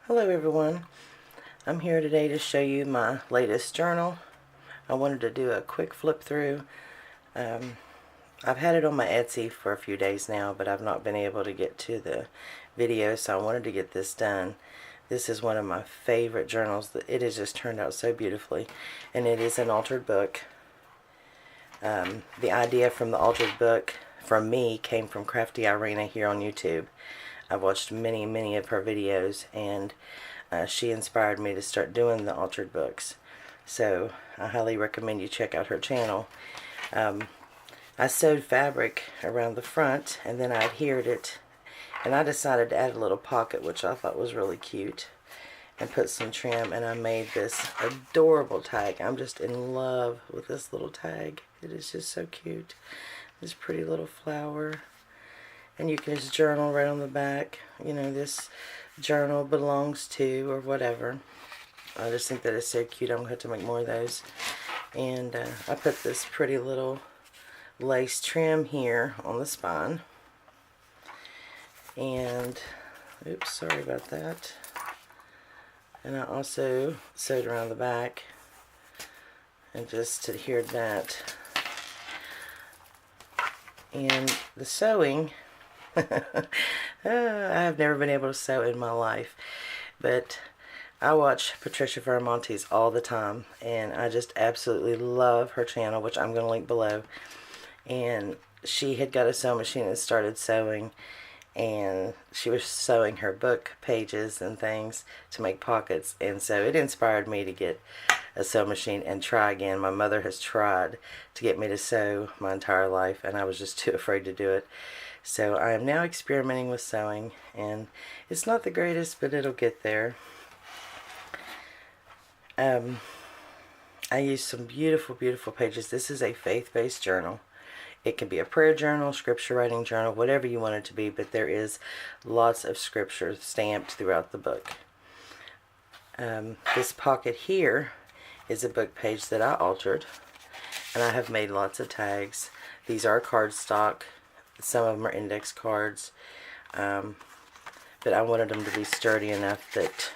Hello everyone, I'm here today to show you my latest journal. I wanted to do a quick flip through. I've had it on my Etsy for a few days now, but I've not been able to get to the video, so I wanted to get this done. This is one of my favorite journals. It has just turned out so beautifully, and it is an altered book. The idea from the altered book from me came from Crafty Irina here on YouTube. I've watched many of her videos, and she inspired me to start doing the altered books. So I highly recommend you check out her channel. I sewed fabric around the front, and then I adhered it, and I decided to add a little pocket, which I thought was really cute, and put some trim, and I made this adorable tag. I'm just in love with this little tag. It is just so cute. This pretty little flower. And you can just journal right on the back. You know, this journal belongs to, or whatever. I just think that it's so cute. I'm going to have to make more of those. And I put this pretty little lace trim here on the spine. And, oops, sorry about that. And I also sewed around the back and just adhered that. And the sewing, I have never been able to sew in my life, but I watch Patricia Viramontes all the time, and I just absolutely love her channel, which I'm going to link below. And she had got a sewing machine and started sewing, and she was sewing her book pages and things to make pockets, and so it inspired me to get a sewing machine and try again. My mother has tried to get me to sew my entire life, and I was just too afraid to do it. So I am now experimenting with sewing, and it's not the greatest, but it'll get there. I use some beautiful pages. This is a faith-based journal. It can be a prayer journal, scripture writing journal, whatever you want it to be, but there is lots of scripture stamped throughout the book. This pocket here is a book page that I altered, and I have made lots of tags. These are cardstock. Some of them are index cards, but I wanted them to be sturdy enough that,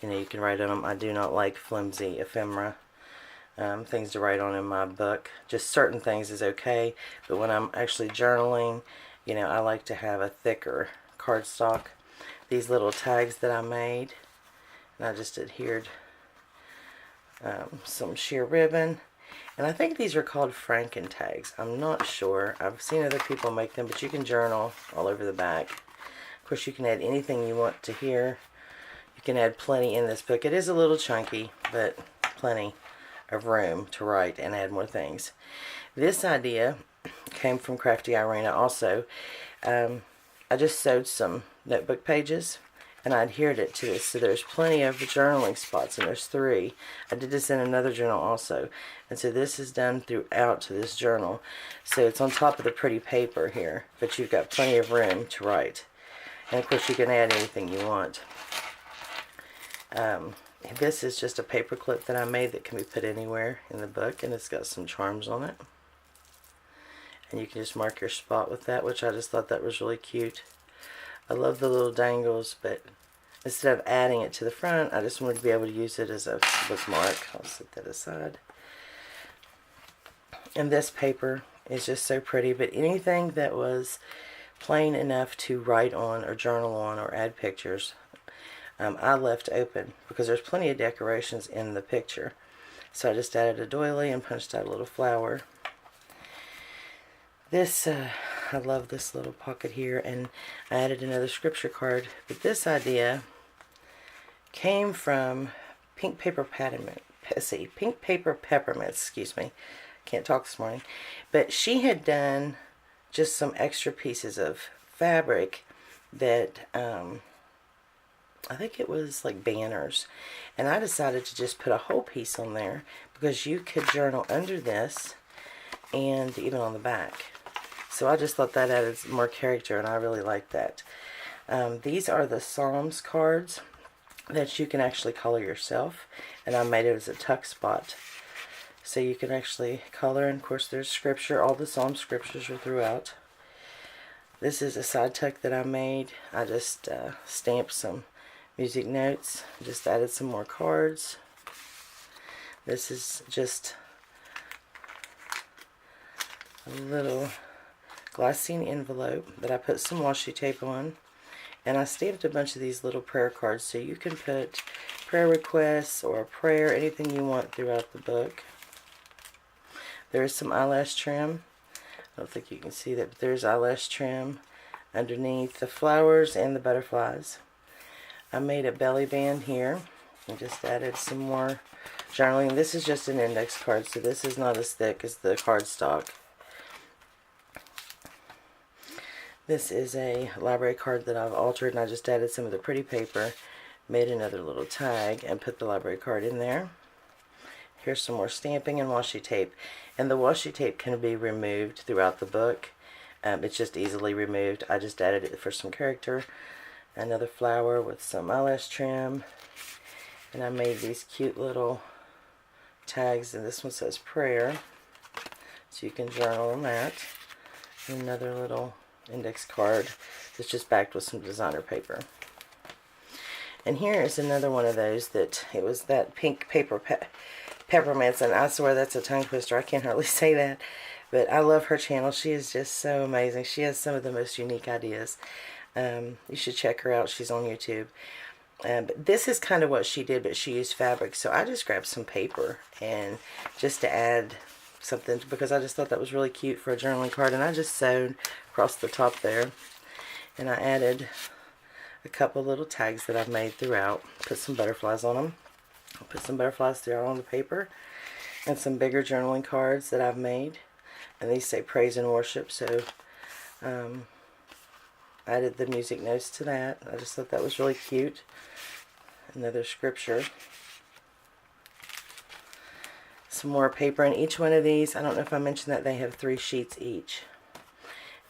you know, you can write on them. I do not like flimsy ephemera things to write on in my book. Just certain things is okay, but when I'm actually journaling, you know, I like to have a thicker cardstock. These little tags that I made, and I just adhered some sheer ribbon, and I think these are called Franken tags. I'm not sure. I've seen other people make them, but you can journal all over the back. Of course, you can add anything you want to here. You can add plenty in this book. It is a little chunky, but plenty of room to write and add more things. This idea came from Crafty Irina also. I just sewed some notebook pages, and I adhered it to this, so there's plenty of journaling spots, and there's 3. I did this in another journal also, and so this is done throughout this journal. So it's on top of the pretty paper here, but you've got plenty of room to write. And of course you can add anything you want. This is just a paper clip that I made that can be put anywhere in the book, and it's got some charms on it. And you can just mark your spot with that, which I just thought that was really cute. I love the little dangles, but instead of adding it to the front, I just wanted to be able to use it as a bookmark. I'll set that aside. And this paper is just so pretty, but anything that was plain enough to write on or journal on or add pictures, I left open because there's plenty of decorations in the picture. So I just added a doily and punched out a little flower. This, I love this little pocket here, and I added another scripture card. But this idea came from Pink Paper Peppermint. Pink Paper Peppermints, excuse me. Can't talk this morning. But she had done just some extra pieces of fabric that, I think it was like banners. And I decided to just put a whole piece on there because you could journal under this and even on the back. So I just thought that added more character, and I really like that. These are the Psalms cards that you can actually color yourself, and I made it as a tuck spot. So you can actually color, and of course there's scripture. All the Psalm scriptures are throughout. This is a side tuck that I made. I just stamped some music notes. Just added some more cards. This is just a little glassine envelope that I put some washi tape on. And I stamped a bunch of these little prayer cards, so you can put prayer requests or a prayer, anything you want throughout the book. There is some eyelash trim. I don't think you can see that, but there's eyelash trim underneath the flowers and the butterflies. I made a belly band here and just added some more journaling. This is just an index card, so this is not as thick as the cardstock. This is a library card that I've altered, and I just added some of the pretty paper, made another little tag, and put the library card in there. Here's some more stamping and washi tape. And the washi tape can be removed throughout the book. It's just easily removed. I just added it for some character. Another flower with some eyelash trim. And I made these cute little tags, and this one says prayer. So you can journal on that. And another little index card that's just backed with some designer paper. And here is another one of those that it was that pink paper peppermints, and I swear that's a tongue twister. I can't hardly say that, but I love her channel. She is just so amazing. She has some of the most unique ideas. You should check her out. She's on YouTube. But this is kind of what she did, but she used fabric, so I just grabbed some paper and just to add something, because I just thought that was really cute for a journaling card, and I just sewed across the top there, and I added a couple little tags that I've made throughout, put some butterflies on them. I'll put some butterflies throughout on the paper, and some bigger journaling cards that I've made, and these say praise and worship, so I added the music notes to that. I just thought that was really cute. Another scripture. Some more paper in each one of these. I don't know if I mentioned that they have 3 sheets each.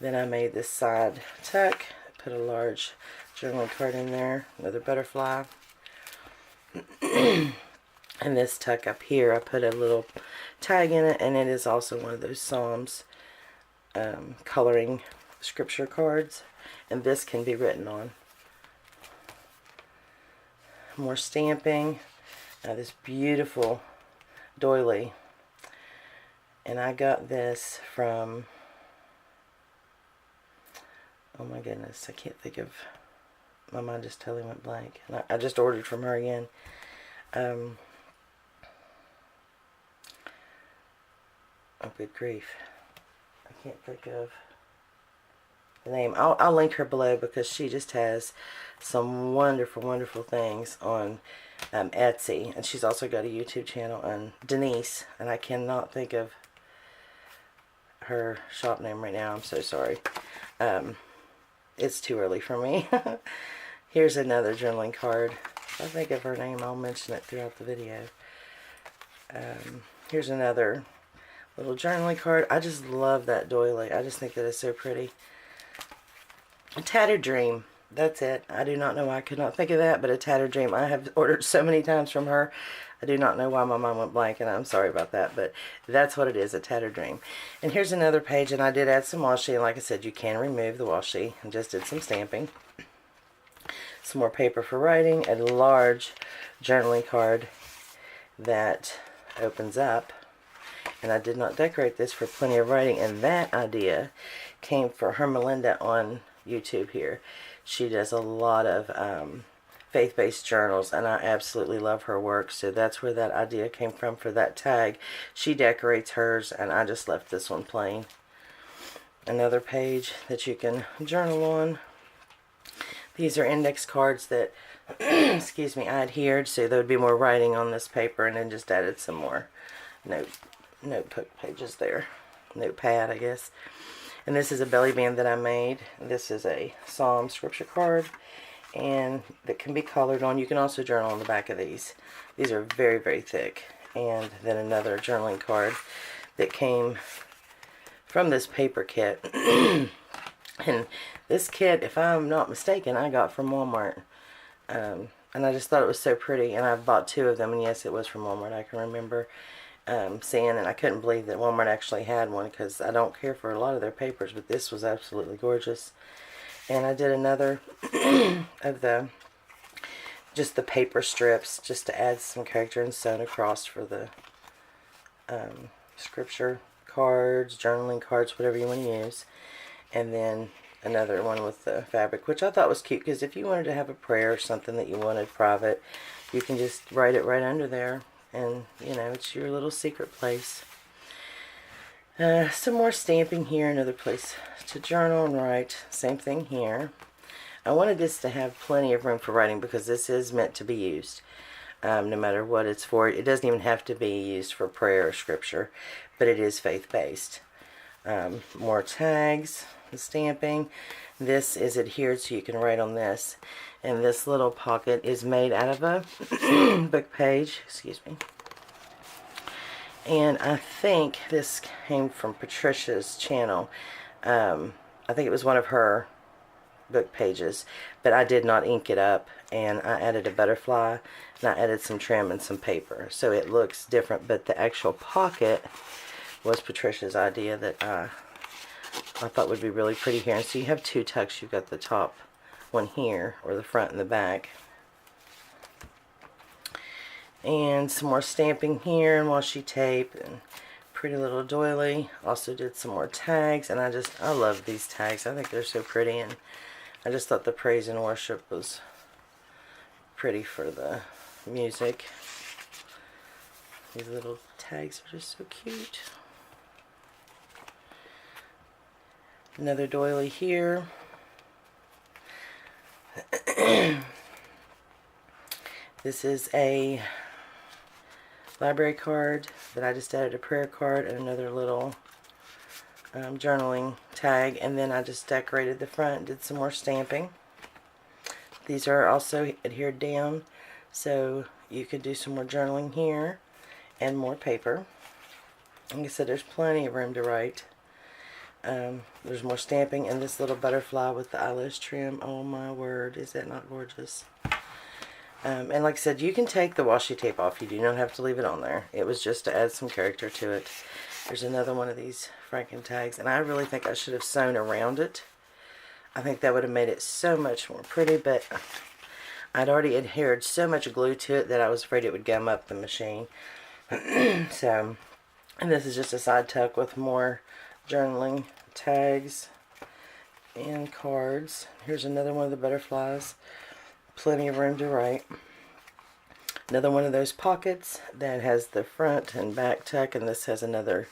Then I made this side tuck, put a large journaling card in there, another butterfly. And this tuck up here, I put a little tag in it, and it is also one of those Psalms coloring scripture cards, and this can be written on. More stamping. This beautiful doily, and I got this from, oh my goodness, I can't think of, my mind just totally went blank, and I just ordered from her again. Oh, good grief, I can't think of the name. I'll link her below, because she just has some wonderful, wonderful things on Etsy, and she's also got a YouTube channel on Denise, and I cannot think of her shop name right now. I'm so sorry. It's too early for me. Here's another journaling card. If I think of her name, I'll mention it throughout the video. Here's another little journaling card. I just love that doily. I just think that it's so pretty. A Tattered Dream. That's it. I do not know why I could not think of that, but A Tattered Dream. I have ordered so many times from her. I do not know why my mind went blank, and I'm sorry about that, but that's what it is, A Tattered Dream. And here's another page, and I did add some washi, and like I said, you can remove the washi, and just did some stamping. Some more paper for writing, a large journaling card that opens up, and I did not decorate this for plenty of writing, and that idea came from her Melinda on YouTube here. She does a lot of faith-based journals, and I absolutely love her work, so that's where that idea came from for that tag. She decorates hers, and I just left this one plain. Another page that you can journal on. These are index cards that excuse me, I adhered, so there would be more writing on this paper, and then just added some more notebook pages there. Notepad, I guess. And this is a belly band that I made. This is a Psalm scripture card, and that can be colored on. You can also journal on the back of these. These are very, very thick. And then another journaling card that came from this paper kit. And this kit, if I'm not mistaken, I got from Walmart. And I just thought it was so pretty, and I bought 2 of them, and yes, it was from Walmart. I can remember seeing, and I couldn't believe that Walmart actually had one, because I don't care for a lot of their papers, but this was absolutely gorgeous. And I did another of the just the paper strips, just to add some character, and sewn across for the scripture cards, journaling cards, whatever you want to use. And then another one with the fabric, which I thought was cute, because if you wanted to have a prayer or something that you wanted private, you can just write it right under there, and you know, it's your little secret place. Some more stamping here, another place to journal and write. Same thing here. I wanted this to have plenty of room for writing, because this is meant to be used. No matter what it's for. It doesn't even have to be used for prayer or scripture, but it is faith-based. More tags, stamping. This is adhered, so you can write on this. And this little pocket is made out of a book page. Excuse me. And I think this came from Patricia's channel. I think it was one of her book pages, but I did not ink it up, and I added a butterfly, and I added some trim and some paper, so it looks different. But the actual pocket was Patricia's idea that I thought would be really pretty here. And so you have two tucks. You've got the top one here, or the front and the back. And some more stamping here, and washi tape, and pretty little doily. Also did some more tags, and I love these tags. I think they're so pretty, and I just thought the praise and worship was pretty for the music. These little tags are just so cute. Another doily here. This is a library card, but I just added a prayer card and another little journaling tag, and then I just decorated the front, did some more stamping. These are also adhered down, so you could do some more journaling here and more paper. Like I said, there's plenty of room to write. There's more stamping, and this little butterfly with the eyelash trim. Oh my word, is that not gorgeous? And like I said, you can take the washi tape off. You do not have to leave it on there. It was just to add some character to it. There's another one of these Franken tags, and I really think I should have sewn around it. I think that would have made it so much more pretty, but I'd already adhered so much glue to it that I was afraid it would gum up the machine. So, and this is just a side tuck with more journaling tags and cards. Here's another one of the butterflies. Plenty of room to write. Another one of those pockets that has the front and back tuck, and this has another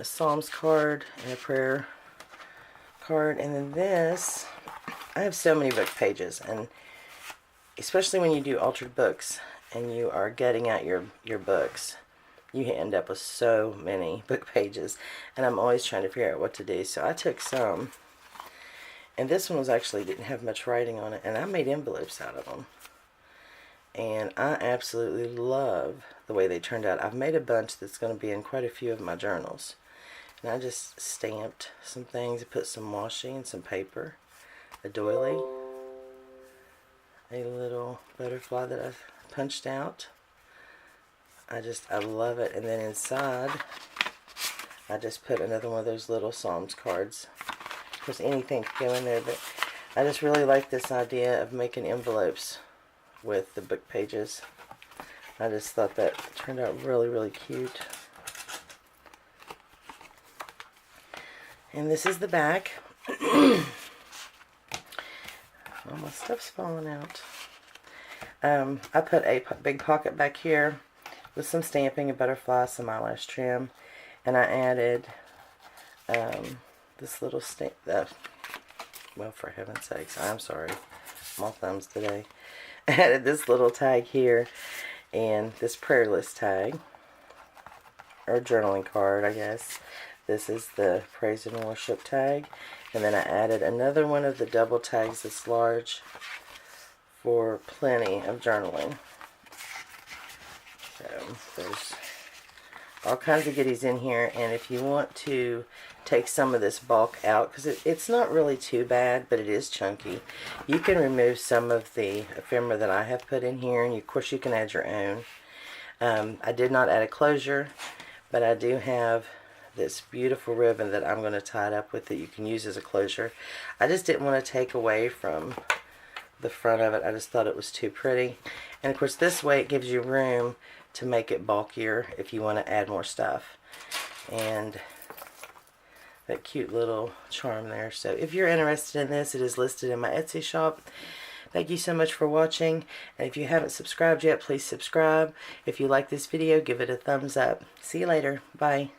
Psalms card and a prayer card. And then this, I have so many book pages, and especially when you do altered books and you are getting out your books, you end up with so many book pages, and I'm always trying to figure out what to do. So I took some, and this one was actually didn't have much writing on it, and I made envelopes out of them. And I absolutely love the way they turned out. I've made a bunch that's going to be in quite a few of my journals. And I just stamped some things, put some washi and some paper, a doily, a little butterfly that I've punched out. I love it. And then inside, I just put another one of those little Psalms cards. Of course, anything could go in there, but I just really like this idea of making envelopes with the book pages. I just thought that turned out really, really cute. And this is the back. Oh, my stuff's falling out. I put a big pocket back here with some stamping, a butterfly, some eyelash trim, and I added this little stamp. Well, for heaven's sakes, I'm sorry. I'm all thumbs today. I added this little tag here and this prayer list tag, or journaling card, I guess. This is the praise and worship tag, and then I added another one of the double tags that's large for plenty of journaling. So there's all kinds of goodies in here, and if you want to take some of this bulk out, because it's not really too bad, but it is chunky, you can remove some of the ephemera that I have put in here, and of course you can add your own. I did not add a closure, but I do have this beautiful ribbon that I'm going to tie it up with that you can use as a closure. I just didn't want to take away from the front of it. I just thought it was too pretty. And of course this way it gives you room to make it bulkier if you want to add more stuff. And that cute little charm there. So if you're interested in this, it is listed in my Etsy shop. Thank you so much for watching. And if you haven't subscribed yet, please subscribe. If you like this video, give it a thumbs up. See you later. Bye.